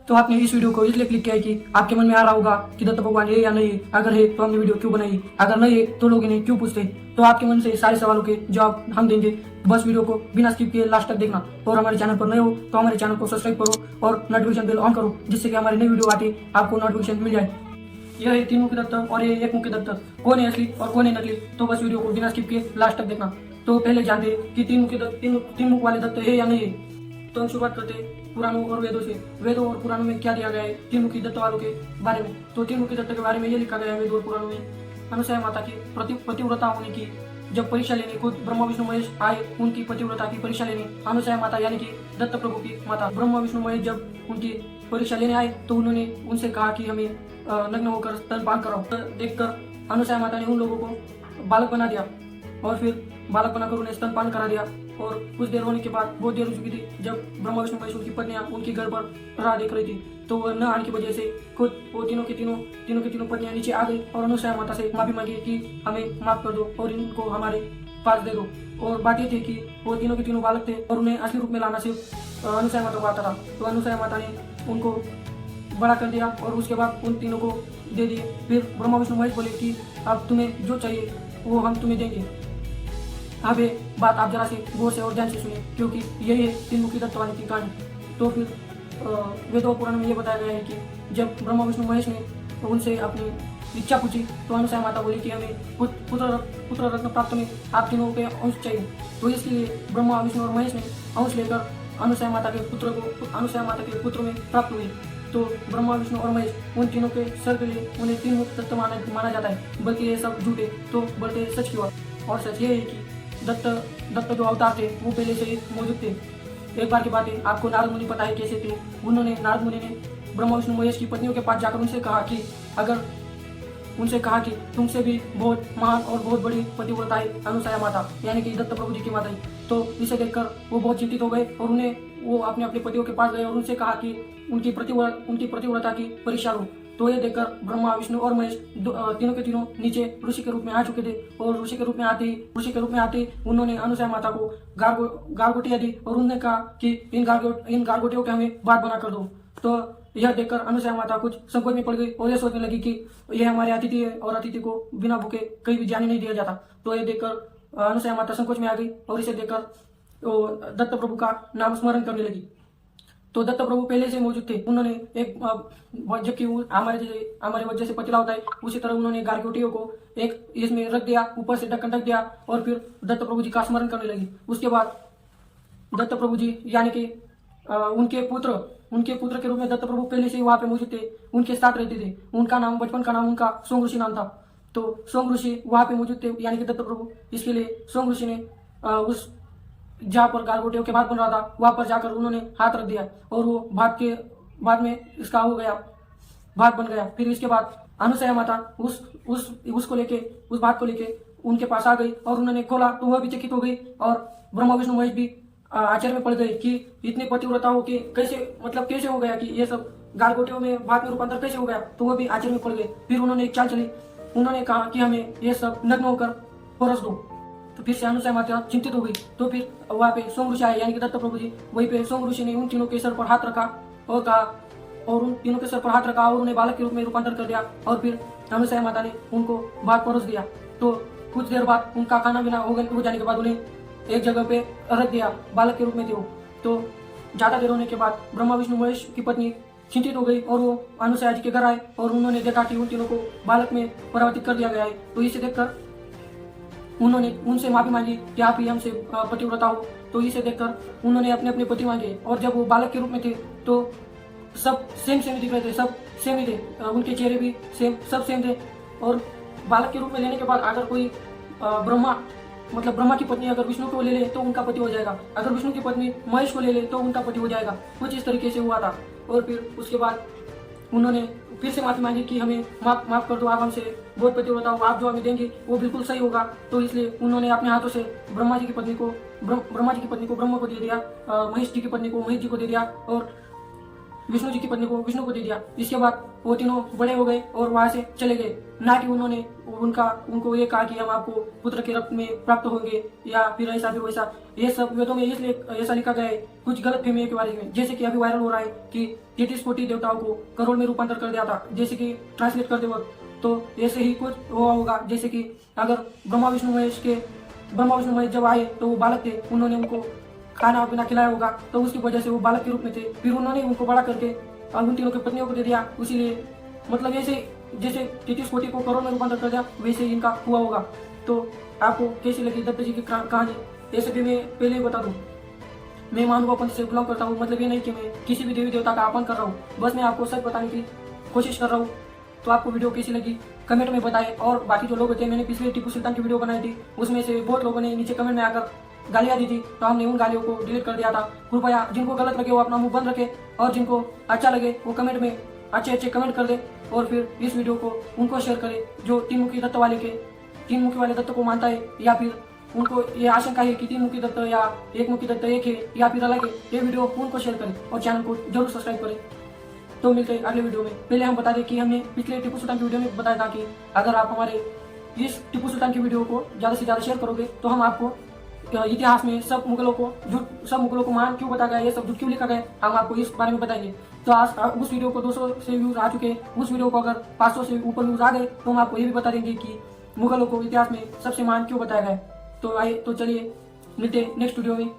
तो आपने इस वीडियो को इसलिए क्लिक किया है कि आपके मन में आ रहा होगा कि दत्त भगवान है या नहीं है। अगर है तो हमने वीडियो क्यों बनाई, अगर नहीं है तो लोग इन्हें क्यों पूछते। तो आपके मन से सारे सवालों के जवाब हम देंगे। बस वीडियो को बिना स्किप किए लास्ट तक देखना। और हमारे चैनल पर नए हो तो हमारे चैनल को सब्सक्राइब करो और नोटिफिकेशन बेल ऑन करो, जिससे कि हमारी नई वीडियो आती आपको नोटिफिकेशन मिल जाए। यह है 3 मुखी दत्त और ये 1 मुखी दत्त। कौन है असली और कौन है नकली, तो बस वीडियो को बिना स्किप किए लास्ट तक देखना। तो पहले जानते हैं कि 3 मुखी दत्त, तीन मुख वाले दत्त है या नहीं है। तो हम शुरुआत करते हैं पुराणों और वेदों से। वेदों और पुराणों में क्या दिया गया है 3 मुखी दत्त वालों के बारे में। तो 3 मुखी दत्त के बारे में ये लिखा गया है वेदों और पुराणों में। अनुसया माता की पतिव्रता होने की जब परीक्षा लेने खुद ब्रह्मा विष्णु महेश आए, उनकी पतिव्रता की परीक्षा लेने अनुसया माता यानी कि दत्त प्रभु की माता ब्रह्मा विष्णु महेश जब उनकी परीक्षा लेने आए तो उन्होंने उनसे कहा कि हमें नग्न होकर स्तनपान कराओ। देखकर अनुसया माता ने उन लोगों को बालक बना दिया और फिर बालक बनाकर उन्हें स्तनपान करा दिया। और कुछ देर होने के बाद बहुत देर हो चुकी थी जब ब्रह्मा विष्णु महेश उनकी पत्नियां उनकी घर पर राह देख रही थी। तो वह न आने की वजह से खुद वो तीनों की तीनों पत्नियां नीचे आ गई और अनुसया माता से माफी मांगी कि हमें माफ कर दो और इनको हमारे पास दे दो। और बात ये थी कि वो तीनों के तीनों बालक थे और उन्हें असली रूप में लाना सिर्फ अनुसया माता को आता था। तो अनुसया माता ने उनको बड़ा कर दिया और उसके बाद उन तीनों को दे दिए। फिर ब्रह्मा विष्णु महेश बोले कि अब तुम्हें जो चाहिए वो हम तुम्हें देंगे। अब ये बात आप जरा से गौर से और ध्यान से सुनिए, क्योंकि यही है 3 मुखी दत्त वाले की कहानी। तो फिर वेदों पुराण में ये बताया गया है कि जब ब्रह्मा विष्णु महेश ने उनसे अपनी इच्छा पूछी तो अनुसया माता बोली कि हमें पुत्र रत्न प्राप्त में आप तीनों के अंश चाहिए। तो इसके लिए ब्रह्मा विष्णु और महेश ने अंश लेकर अनुसया माता के पुत्र में प्राप्त हुए। तो ब्रह्मा विष्णु और महेश उन तीनों के सर के लिए उन्हें 3 मुख दत्त माना जाता है, बल्कि ये सब झूठे तो बल्कि सच की ओर। और सच ये है कि दत्त जो अवतार थे वो पहले से ही मौजूद थे। एक बार की बात है, आपको नारद मुनि पता है कैसे थे। नारद मुनि ने ब्रह्मा विष्णु महेश की पत्नियों के पास जाकर उनसे कहा कि तुमसे भी बहुत महान और बहुत बड़ी पतिव्रता है अनुसया माता यानी कि दत्त प्रभु जी की माता। तो इसे देखकर वो बहुत चिंतित हो गए और वो अपने पतियों के पास गए और उनसे कहा कि उनकी पतिव्रता की परीक्षा लो। तो ये देखकर ब्रह्मा विष्णु और महेश तीनों के तीनों नीचे ऋषि के रूप में आ चुके थे। और ऋषि के रूप में आते ही उन्होंने अनुसया माता को गारगोटियां दी और उन्होंने कहा कि इन गारगोटियों के हमें बात बना कर दो। तो यह देखकर अनुसया माता कुछ संकोच में पड़ गई और यह सोचने लगी कि यह हमारे अतिथि है और अतिथि को बिना भूखे कहीं भी जाने नहीं दिया जाता। तो यह देखकर अनुसया माता संकोच में आ गई और इसे देखकर दत्त प्रभु का नाम स्मरण करने लगी। तो दत्त प्रभु पहले से मौजूद थे। उन्होंने जबकि हमारे वजह से पतीला होता है उसी तरह उन्होंने गारगोटियों को एक इसमें रख दिया, ऊपर से ढक्कन ढक दिया और फिर दत्त प्रभु जी का स्मरण करने लगी। उसके बाद दत्त प्रभु जी यानी कि उनके पुत्र के रूप में दत्त प्रभु पहले से ही वहां पे मौजूद थे, उनके साथ रहते थे। उनका नाम बचपन का नाम उनका सोंग ऋषि नाम था। तो सोंग ऋषि वहां पे मौजूद थे यानी कि दत्त प्रभु। इसके लिए सोंग ऋषि ने उस जहाँ पर गारगोटियों के भात बन रहा था वहां पर जाकर उन्होंने हाथ रख दिया और वो बाद में इसका हो गया, भात बन गया। फिर इसके बाद अनुसया माता उस भात को लेके उनके पास आ गई और उन्होंने खोला तो वह भी चकित हो गई। और ब्रह्मा विष्णु महेश भी आश्चर्य में पड़ गए कि इतनी पतिव्रता हो कि कैसे हो गया कि ये सब गारगोटियों में भात में रूपांतर कैसे हो गया। तो वह भी आश्चर्य में पड़ गए। फिर उन्होंने एक चाल चली, उन्होंने कहा कि हमें ये सब नग्न होकर परस दो। तो फिर से अनुसया माता चिंतित हो गई। तो फिर वहाँ पे सोम ऋषि आए यानी कि दत्त प्रभु जी। वहीं पे सोम ऋषि ने उन तीनों के सर पर हाथ रखा और उन्हें बालक के रूप में रूपांतर कर दिया। और फिर अनुसया माता ने उनको भात परोस दिया। तो कुछ देर बाद उनका खाना पीना हो जाने के बाद उन्हें एक जगह पे रख दिया, बालक के रूप में थे वो। तो ज्यादा देर होने के बाद ब्रह्मा विष्णु महेश की पत्नी चिंतित हो गई और वो अनुसया जी के घर आए और उन्होंने देखा कि उन तीनों को बालक में परावर्तित कर दिया गया है। तो इसे देखकर उन्होंने उनसे माफी मांगी कि आप ही हमसे पतिव्रता हो। तो इसे देखकर उन्होंने अपने पति मांगे और जब वो बालक के रूप में थे तो सब सेम दिख रहे थे, सब सेम ही थे, उनके चेहरे भी सब सेम थे। और बालक के रूप में लेने के बाद अगर कोई ब्रह्मा की पत्नी अगर विष्णु को ले तो उनका पति हो जाएगा, अगर विष्णु की पत्नी महेश को ले तो उनका पति हो जाएगा। कुछ इस तरीके से हुआ था। और फिर उसके बाद उन्होंने फिर से माफी मांगी कि हमें माफ कर दो, आप हमसे बहुत पतिव्रता हो, आप जो हमें देंगे वो बिल्कुल सही होगा। तो इसलिए उन्होंने अपने हाथों से ब्रह्मा जी की पत्नी को ब्रह्मा को दे दिया, महेश जी की पत्नी को महेश जी को दे दिया। और विष्णु जी की पत्नी को विष्णु को दे दिया। इसके बाद वो तीनों बड़े हो गए और वहां से चले गए। ना कि उन्होंने उनको ये कहा कि हम आपको पुत्र के रूप में प्राप्त होंगे या फिर ऐसा भी वैसा। ये सब वेदों में इसलिए ऐसा लिखा गया है कुछ गलत फहमियों के बारे में, जैसे कि अभी वायरल हो रहा है कि 33 कोटि देवताओं को करोड़ में रूपांतर कर दिया था, जैसे कि ट्रांसलेट करते वक्त। तो ऐसे ही कुछ हुआ होगा, जैसे कि अगर ब्रह्मा विष्णु महेश जब आए तो वो बालक थे, उन्होंने उनको खाना पीना खिलाया होगा, तो उसकी वजह से वो बालक के रूप में थे। फिर उन्होंने उनको बड़ा करके उन तीनों की पत्नियों को दे दिया। इसीलिए मतलब ऐसे जैसे 33 कोटि को करोड़ में रूपांतर कर दिया, वैसे इनका हुआ होगा। तो आपको कैसी लगी दत्त जी की कहानी? ऐसे भी मैं पहले ही बता दूं, मैं महानुभव पंथ से बिलोंग करता हूँ। मतलब ये नहीं कि मैं किसी भी देवी देवता का अपमान कर रहा हूँ, बस मैं आपको सच बताने की कोशिश कर रहा हूँ। तो आपको वीडियो कैसी लगी कमेंट में बताएं। और बाकी जो लोग होते हैं, मैंने पिछले टीपू सुल्तान की वीडियो बनाई थी, उसमें से बहुत लोगों ने नीचे कमेंट में आकर गालियाँ दी थी, तो हमने उन गालियों को डिलीट कर दिया था। कृपया जिनको गलत लगे वो अपना मुंह बंद रखे, और जिनको अच्छा लगे वो कमेंट में अच्छे कमेंट कर दे, और फिर इस वीडियो को उनको शेयर करें जो तीन मुखी वाले दत्त को मानता है, या फिर उनको ये आशंका है कि तीन मुखी दत्त या एक मुखी दत्त एक है या फिर अलग है। ये वीडियो उनको शेयर करें और चैनल को जरूर सब्सक्राइब करें। तो मिलते हैं अगले वीडियो में। पहले हम बता दें कि हमने पिछले टीपू सुल्तान की वीडियो में बताया था कि अगर आप हमारे इस टीपू सुल्तान की वीडियो को ज़्यादा से ज़्यादा शेयर करोगे तो हम आपको इतिहास में सब मुगलों को महान क्यों बताया गया, ये सब झूठ क्यों लिखा गया, हम आपको इस बारे में बताएंगे। तो आज उस वीडियो को 200 से व्यूज आ चुके हैं। उस वीडियो को अगर 500 से ऊपर व्यूज आ गए तो हम आपको ये भी बता देंगे कि मुगलों को इतिहास में सबसे महान क्यों बताया गया है। तो चलिए मिलते हैं नेक्स्ट वीडियो में।